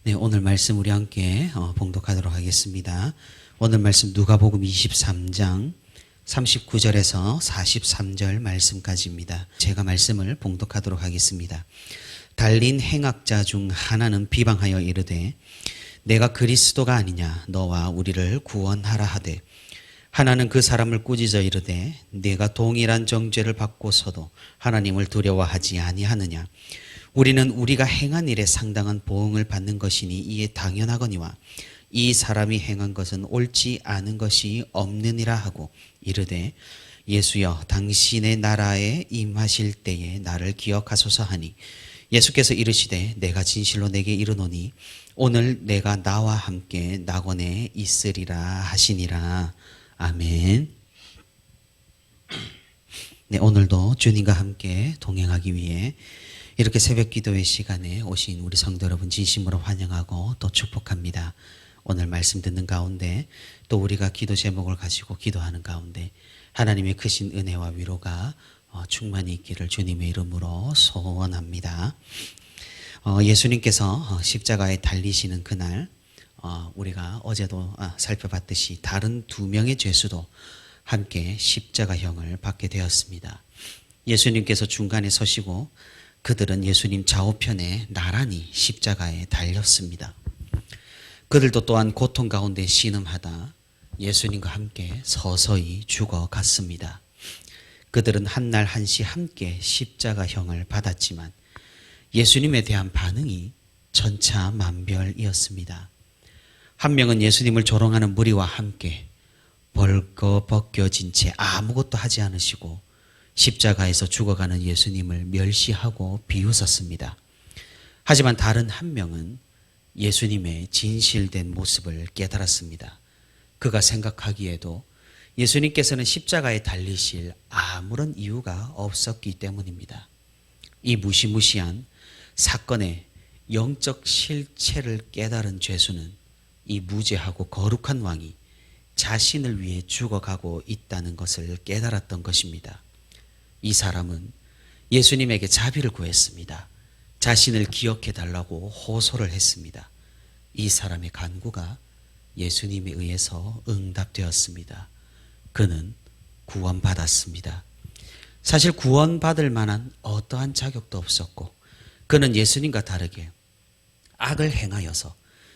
네, 오늘 말씀 우리 함께 봉독하도록 하겠습니다. 오늘 말씀 누가복음 23장 39절에서 43절 말씀까지입니다. 제가 말씀을 봉독하도록 하겠습니다. 달린 행악자 중 하나는 비방하여 이르되 내가 그리스도가 아니냐 너와 우리를 구원하라 하되 하나는 그 사람을 꾸짖어 이르되 네가 동일한 정죄를 받고서도 하나님을 두려워하지 아니하느냐 우리는 우리가 행한 일에 상당한 보응을 받는 것이니 이에 당연하거니와 이 사람이 행한 것은 옳지 않은 것이 없느니라 하고 이르되 예수여 당신의 나라에 임하실 때에 나를 기억하소서 하니 예수께서 이르시되 내가 진실로 내게 이르노니 오늘 내가 나와 함께 낙원에 있으리라 하시니라. 아멘. 네, 오늘도 주님과 함께 동행하기 위해 이렇게 새벽 기도의 시간에 오신 우리 성도 여러분 진심으로 환영하고 또 축복합니다. 오늘 말씀 듣는 가운데 또 우리가 기도 제목을 가지고 기도하는 가운데 하나님의 크신 은혜와 위로가 충만히 있기를 주님의 이름으로 소원합니다. 예수님께서 십자가에 달리시는 그날 우리가 어제도 살펴봤듯이 다른 두 명의 죄수도 함께 십자가형을 받게 되었습니다. 예수님께서 중간에 서시고 그들은 예수님 좌우편에 나란히 십자가에 달렸습니다. 그들도 또한 고통 가운데 신음하다 예수님과 함께 서서히 죽어갔습니다. 그들은 한날 한시 함께 십자가형을 받았지만 예수님에 대한 반응이 천차만별이었습니다. 한 명은 예수님을 조롱하는 무리와 함께 벌거벗겨진 채 아무것도 하지 않으시고 십자가에서 죽어가는 예수님을 멸시하고 비웃었습니다. 하지만 다른 한 명은 예수님의 진실된 모습을 깨달았습니다. 그가 생각하기에도 예수님께서는 십자가에 달리실 아무런 이유가 없었기 때문입니다. 이 무시무시한 사건의 영적 실체를 깨달은 죄수는 이 무죄하고 거룩한 왕이 자신을 위해 죽어가고 있다는 것을 깨달았던 것입니다. 이 사람은 예수님에게 자비를 구했습니다. 자신을 기억해 달라고 호소를 했습니다. 이 사람의 간구가 예수님에 의해서 응답되었습니다. 그는 구원받았습니다. 사실 구원받을 만한 어떠한 자격도 없었고 그는 예수님과 다르게 악을 행하여서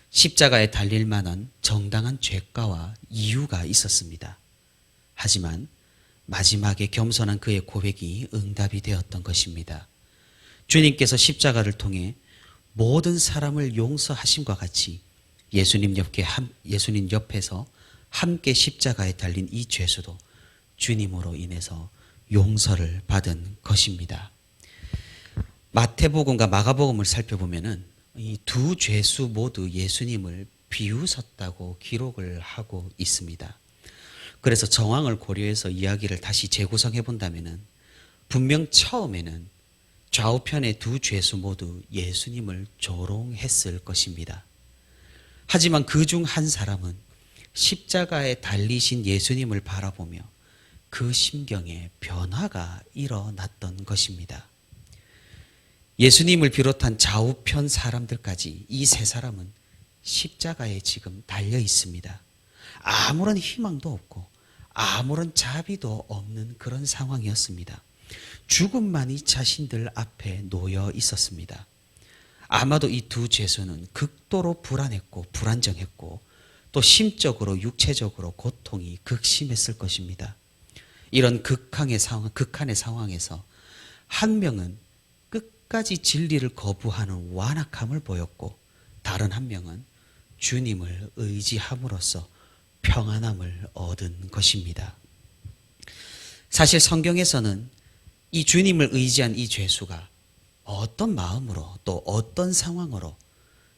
십자가에 달릴 만한 정당한 죄가와 이유가 있었습니다. 하지만 마지막에 겸손한 그의 고백이 응답이 되었던 것입니다. 주님께서 십자가를 통해 모든 사람을 용서하심과 같이 예수님 옆에서 함께 십자가에 달린 이 죄수도 주님으로 인해서 용서를 받은 것입니다. 마태복음과 마가복음을 살펴보면은 이 두 죄수 모두 예수님을 비웃었다고 기록을 하고 있습니다. 그래서 정황을 고려해서 이야기를 다시 재구성해 본다면은 분명 처음에는 좌우편의 두 죄수 모두 예수님을 조롱했을 것입니다. 하지만 그 중 한 사람은 십자가에 달리신 예수님을 바라보며 그 심경에 변화가 일어났던 것입니다. 예수님을 비롯한 좌우편 사람들까지 이 세 사람은 십자가에 지금 달려 있습니다. 아무런 희망도 없고 아무런 자비도 없는 그런 상황이었습니다. 죽음만이 자신들 앞에 놓여 있었습니다. 아마도 이 두 죄수는 극도로 불안했고 불안정했고 또 심적으로 육체적으로 고통이 극심했을 것입니다. 이런 극한의 상황에서 한 명은 끝까지 진리를 거부하는 완악함을 보였고 다른 한 명은 주님을 의지함으로써 평안함을 얻은 것입니다. 사실 성경에서는 이 주님을 의지한 이 죄수가 어떤 마음으로 또 어떤 상황으로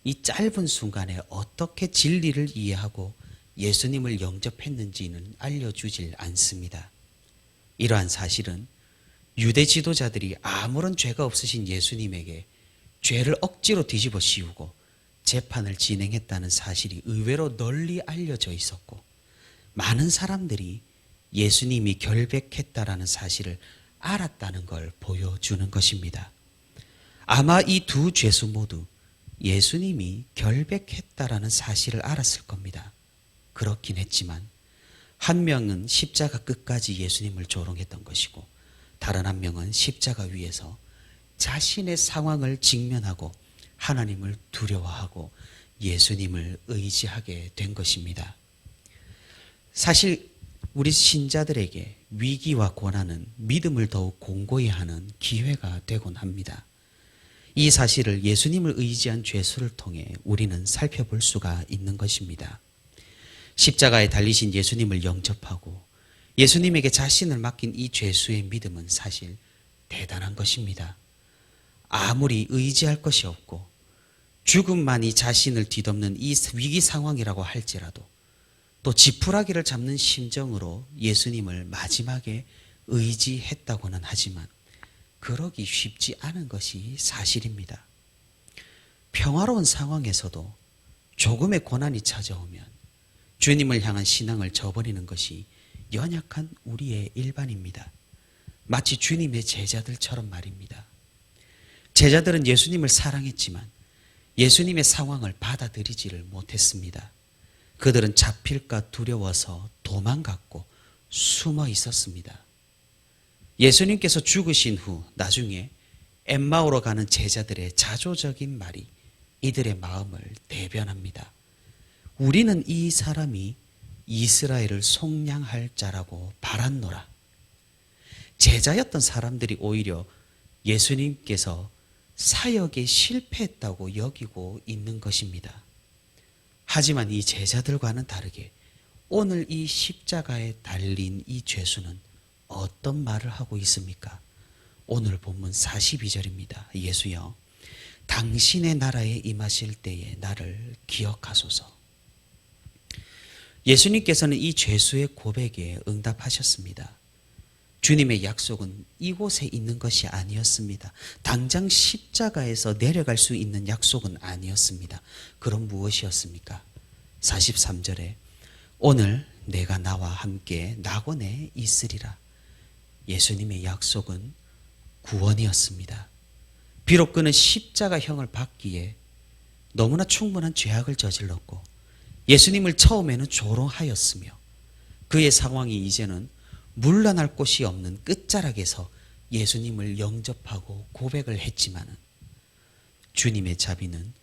이 짧은 순간에 어떻게 진리를 이해하고 예수님을 영접했는지는 알려주질 않습니다. 이러한 사실은 유대 지도자들이 아무런 죄가 없으신 예수님에게 죄를 억지로 뒤집어 씌우고 재판을 진행했다는 사실이 의외로 널리 알려져 있었고 많은 사람들이 예수님이 결백했다라는 사실을 알았다는 걸 보여주는 것입니다. 아마 이 두 죄수 모두 예수님이 결백했다라는 사실을 알았을 겁니다. 그렇긴 했지만 한 명은 십자가 끝까지 예수님을 조롱했던 것이고 다른 한 명은 십자가 위에서 자신의 상황을 직면하고 하나님을 두려워하고 예수님을 의지하게 된 것입니다. 사실 우리 신자들에게 위기와 고난은 믿음을 더욱 공고히 하는 기회가 되곤 합니다. 이 사실을 예수님을 의지한 죄수를 통해 우리는 살펴볼 수가 있는 것입니다. 십자가에 달리신 예수님을 영접하고 예수님에게 자신을 맡긴 이 죄수의 믿음은 사실 대단한 것입니다. 아무리 의지할 것이 없고 죽음만이 자신을 뒤덮는 이 위기 상황이라고 할지라도 또 지푸라기를 잡는 심정으로 예수님을 마지막에 의지했다고는 하지만 그러기 쉽지 않은 것이 사실입니다. 평화로운 상황에서도 조금의 고난이 찾아오면 주님을 향한 신앙을 저버리는 것이 연약한 우리의 일반입니다. 마치 주님의 제자들처럼 말입니다. 제자들은 예수님을 사랑했지만 예수님의 상황을 받아들이지를 못했습니다. 그들은 잡힐까 두려워서 도망갔고 숨어 있었습니다. 예수님께서 죽으신 후 나중에 엠마오로 가는 제자들의 자조적인 말이 이들의 마음을 대변합니다. 우리는 이 사람이 이스라엘을 속량할 자라고 바랐노라. 제자였던 사람들이 오히려 예수님께서 사역에 실패했다고 여기고 있는 것입니다. 하지만 이 제자들과는 다르게 오늘 이 십자가에 달린 이 죄수는 어떤 말을 하고 있습니까? 오늘 본문 42절입니다. 예수여, 당신의 나라에 임하실 때에 나를 기억하소서. 예수님께서는 이 죄수의 고백에 응답하셨습니다. 주님의 약속은 이곳에 있는 것이 아니었습니다. 당장 십자가에서 내려갈 수 있는 약속은 아니었습니다. 그럼 무엇이었습니까? 43절에 오늘 내가 나와 함께 낙원에 있으리라. 예수님의 약속은 구원이었습니다. 비록 그는 십자가형을 받기에 너무나 충분한 죄악을 저질렀고 예수님을 처음에는 조롱하였으며 그의 상황이 이제는 물러날 곳이 없는 끝자락에서 예수님을 영접하고 고백을 했지만은 주님의 자비는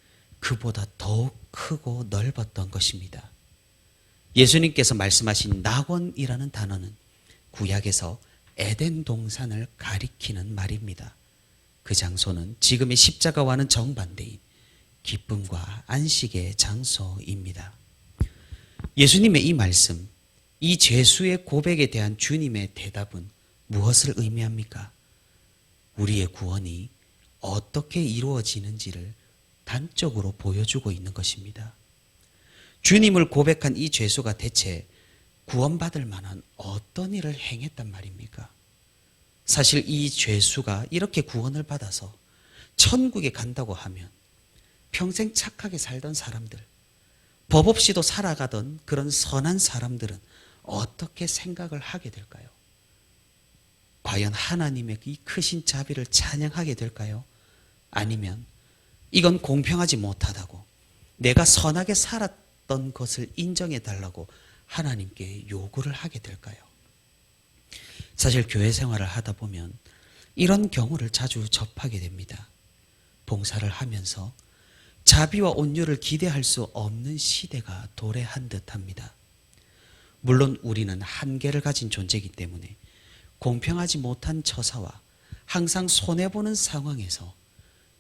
그보다 더욱 크고 넓었던 것입니다. 예수님께서 말씀하신 낙원이라는 단어는 구약에서 에덴 동산을 가리키는 말입니다. 그 장소는 지금의 십자가와는 정반대인 기쁨과 안식의 장소입니다. 예수님의 이 말씀, 이 죄수의 고백에 대한 주님의 대답은 무엇을 의미합니까? 우리의 구원이 어떻게 이루어지는지를 단적으로 보여주고 있는 것입니다. 주님을 고백한 이 죄수가 대체 구원받을 만한 어떤 일을 행했단 말입니까? 사실 이 죄수가 이렇게 구원을 받아서 천국에 간다고 하면 평생 착하게 살던 사람들, 법 없이도 살아가던 그런 선한 사람들은 어떻게 생각을 하게 될까요? 과연 하나님의 이 크신 자비를 찬양하게 될까요? 아니면 이건 공평하지 못하다고 내가 선하게 살았던 것을 인정해 달라고 하나님께 요구를 하게 될까요? 사실 교회 생활을 하다 보면 이런 경우를 자주 접하게 됩니다. 봉사를 하면서 자비와 온유를 기대할 수 없는 시대가 도래한 듯합니다. 물론 우리는 한계를 가진 존재이기 때문에 공평하지 못한 처사와 항상 손해보는 상황에서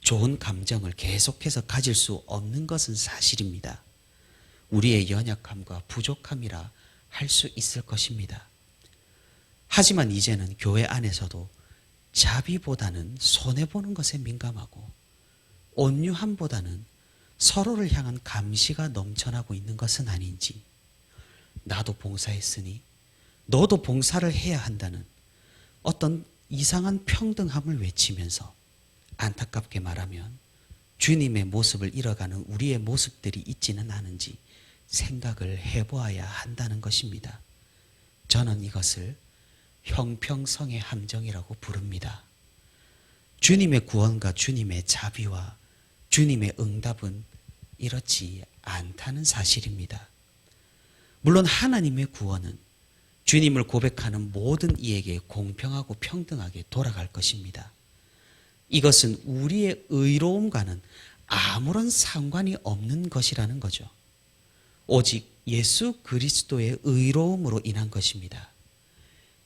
좋은 감정을 계속해서 가질 수 없는 것은 사실입니다. 우리의 연약함과 부족함이라 할 수 있을 것입니다. 하지만 이제는 교회 안에서도 자비보다는 손해보는 것에 민감하고 온유함보다는 서로를 향한 감시가 넘쳐나고 있는 것은 아닌지, 나도 봉사했으니 너도 봉사를 해야 한다는 어떤 이상한 평등함을 외치면서 안타깝게 말하면 주님의 모습을 잃어가는 우리의 모습들이 있지는 않은지 생각을 해보아야 한다는 것입니다. 저는 이것을 형평성의 함정이라고 부릅니다. 주님의 구원과 주님의 자비와 주님의 응답은 이렇지 않다는 사실입니다. 물론 하나님의 구원은 주님을 고백하는 모든 이에게 공평하고 평등하게 돌아갈 것입니다. 이것은 우리의 의로움과는 아무런 상관이 없는 것이라는 거죠. 오직 예수 그리스도의 의로움으로 인한 것입니다.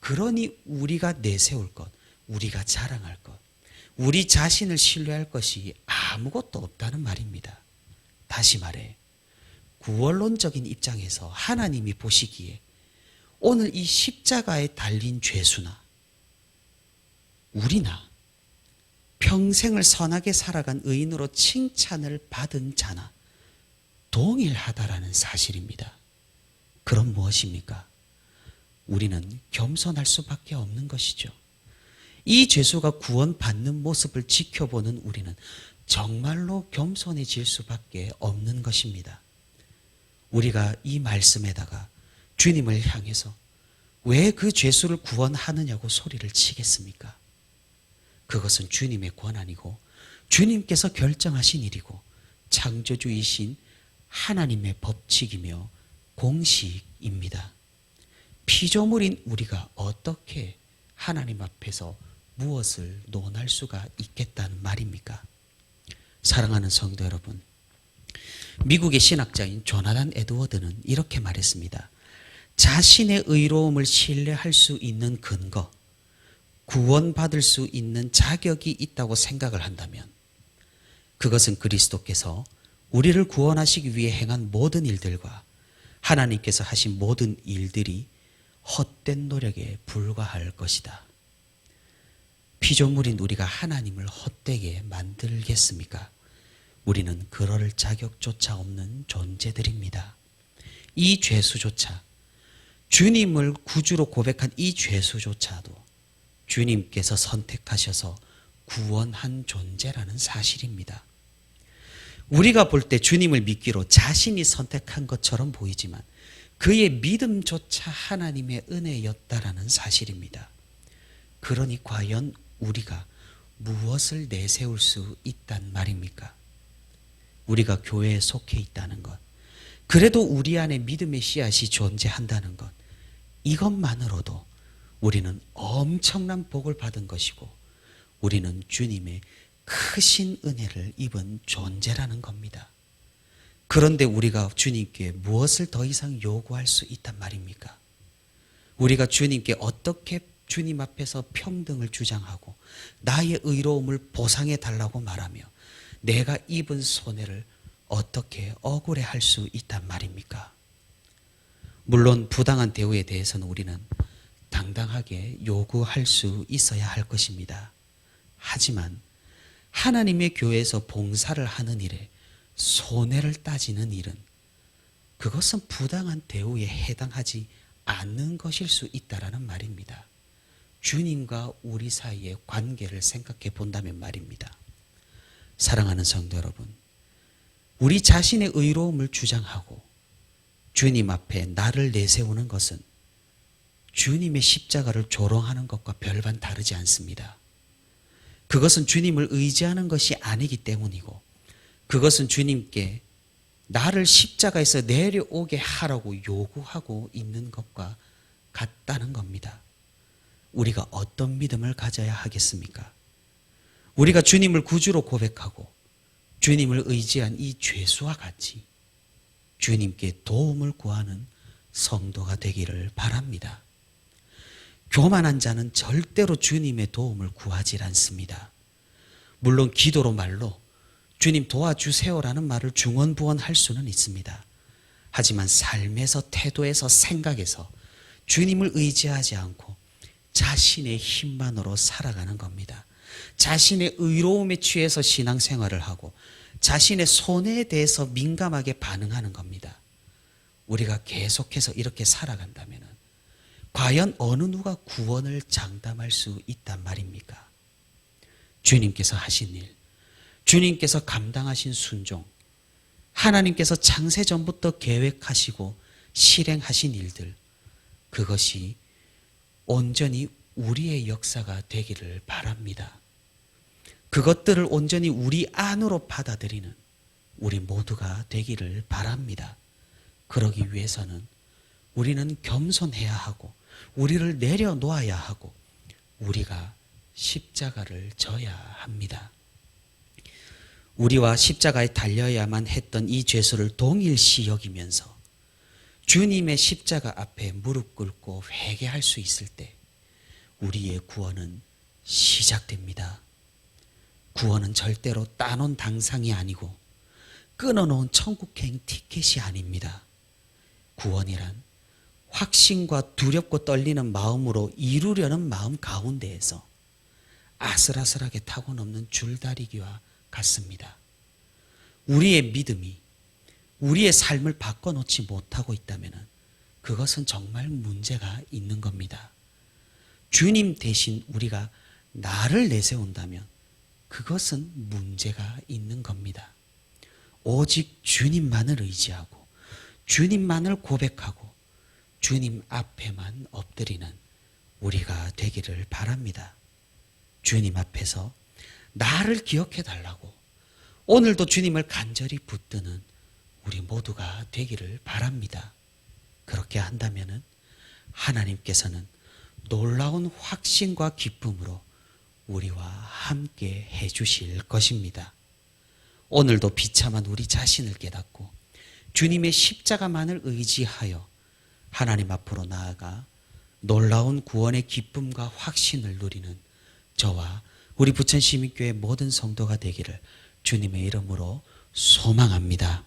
그러니 우리가 내세울 것, 우리가 자랑할 것, 우리 자신을 신뢰할 것이 아무것도 없다는 말입니다. 다시 말해 구원론적인 입장에서 하나님이 보시기에 오늘 이 십자가에 달린 죄수나 우리나 평생을 선하게 살아간 의인으로 칭찬을 받은 자나 동일하다라는 사실입니다. 그럼 무엇입니까? 우리는 겸손할 수밖에 없는 것이죠. 이 죄수가 구원받는 모습을 지켜보는 우리는 정말로 겸손해질 수밖에 없는 것입니다. 우리가 이 말씀에다가 주님을 향해서 왜 그 죄수를 구원하느냐고 소리를 치겠습니까? 그것은 주님의 권한이고 주님께서 결정하신 일이고 창조주이신 하나님의 법칙이며 공식입니다. 피조물인 우리가 어떻게 하나님 앞에서 무엇을 논할 수가 있겠다는 말입니까? 사랑하는 성도 여러분, 미국의 신학자인 조나단 에드워드는 이렇게 말했습니다. 자신의 의로움을 신뢰할 수 있는 근거, 구원받을 수 있는 자격이 있다고 생각을 한다면 그것은 그리스도께서 우리를 구원하시기 위해 행한 모든 일들과 하나님께서 하신 모든 일들이 헛된 노력에 불과할 것이다. 피조물인 우리가 하나님을 헛되게 만들겠습니까? 우리는 그럴 자격조차 없는 존재들입니다. 이 죄수조차, 주님을 구주로 고백한 이 죄수조차도 주님께서 선택하셔서 구원한 존재라는 사실입니다. 우리가 볼 때 주님을 믿기로 자신이 선택한 것처럼 보이지만 그의 믿음조차 하나님의 은혜였다라는 사실입니다. 그러니 과연 우리가 무엇을 내세울 수 있단 말입니까? 우리가 교회에 속해 있다는 것, 그래도 우리 안에 믿음의 씨앗이 존재한다는 것, 이것만으로도 우리는 엄청난 복을 받은 것이고 우리는 주님의 크신 은혜를 입은 존재라는 겁니다. 그런데 우리가 주님께 무엇을 더 이상 요구할 수 있단 말입니까? 우리가 주님께 어떻게 주님 앞에서 평등을 주장하고 나의 의로움을 보상해 달라고 말하며 내가 입은 손해를 어떻게 억울해할 수 있단 말입니까? 물론 부당한 대우에 대해서는 우리는 당당하게 요구할 수 있어야 할 것입니다. 하지만 하나님의 교회에서 봉사를 하는 일에 손해를 따지는 일은 그것은 부당한 대우에 해당하지 않는 것일 수 있다라는 말입니다. 주님과 우리 사이의 관계를 생각해 본다면 말입니다. 사랑하는 성도 여러분, 우리 자신의 의로움을 주장하고 주님 앞에 나를 내세우는 것은 주님의 십자가를 조롱하는 것과 별반 다르지 않습니다. 그것은 주님을 의지하는 것이 아니기 때문이고 그것은 주님께 나를 십자가에서 내려오게 하라고 요구하고 있는 것과 같다는 겁니다. 우리가 어떤 믿음을 가져야 하겠습니까? 우리가 주님을 구주로 고백하고 주님을 의지한 이 죄수와 같이 주님께 도움을 구하는 성도가 되기를 바랍니다. 교만한 자는 절대로 주님의 도움을 구하지 않습니다. 물론 기도로 말로 주님 도와주세요라는 말을 중언부언할 수는 있습니다. 하지만 삶에서, 태도에서, 생각에서 주님을 의지하지 않고 자신의 힘만으로 살아가는 겁니다. 자신의 의로움에 취해서 신앙생활을 하고 자신의 손해에 대해서 민감하게 반응하는 겁니다. 우리가 계속해서 이렇게 살아간다면 과연 어느 누가 구원을 장담할 수 있단 말입니까? 주님께서 하신 일, 주님께서 감당하신 순종, 하나님께서 창세전부터 계획하시고 실행하신 일들, 그것이 온전히 우리의 역사가 되기를 바랍니다. 그것들을 온전히 우리 안으로 받아들이는 우리 모두가 되기를 바랍니다. 그러기 위해서는 우리는 겸손해야 하고 우리를 내려놓아야 하고 우리가 십자가를 져야 합니다. 우리와 십자가에 달려야만 했던 이 죄수를 동일시 여기면서 주님의 십자가 앞에 무릎 꿇고 회개할 수 있을 때 우리의 구원은 시작됩니다. 구원은 절대로 따놓은 당상이 아니고 끊어놓은 천국행 티켓이 아닙니다. 구원이란 확신과 두렵고 떨리는 마음으로 이루려는 마음 가운데에서 아슬아슬하게 타고 넘는 줄다리기와 같습니다. 우리의 믿음이 우리의 삶을 바꿔놓지 못하고 있다면 그것은 정말 문제가 있는 겁니다. 주님 대신 우리가 나를 내세운다면 그것은 문제가 있는 겁니다. 오직 주님만을 의지하고 주님만을 고백하고 주님 앞에만 엎드리는 우리가 되기를 바랍니다. 주님 앞에서 나를 기억해 달라고 오늘도 주님을 간절히 붙드는 우리 모두가 되기를 바랍니다. 그렇게 한다면 하나님께서는 놀라운 확신과 기쁨으로 우리와 함께 해주실 것입니다. 오늘도 비참한 우리 자신을 깨닫고 주님의 십자가만을 의지하여 하나님 앞으로 나아가 놀라운 구원의 기쁨과 확신을 누리는 저와 우리 부천시민교회 모든 성도가 되기를 주님의 이름으로 소망합니다.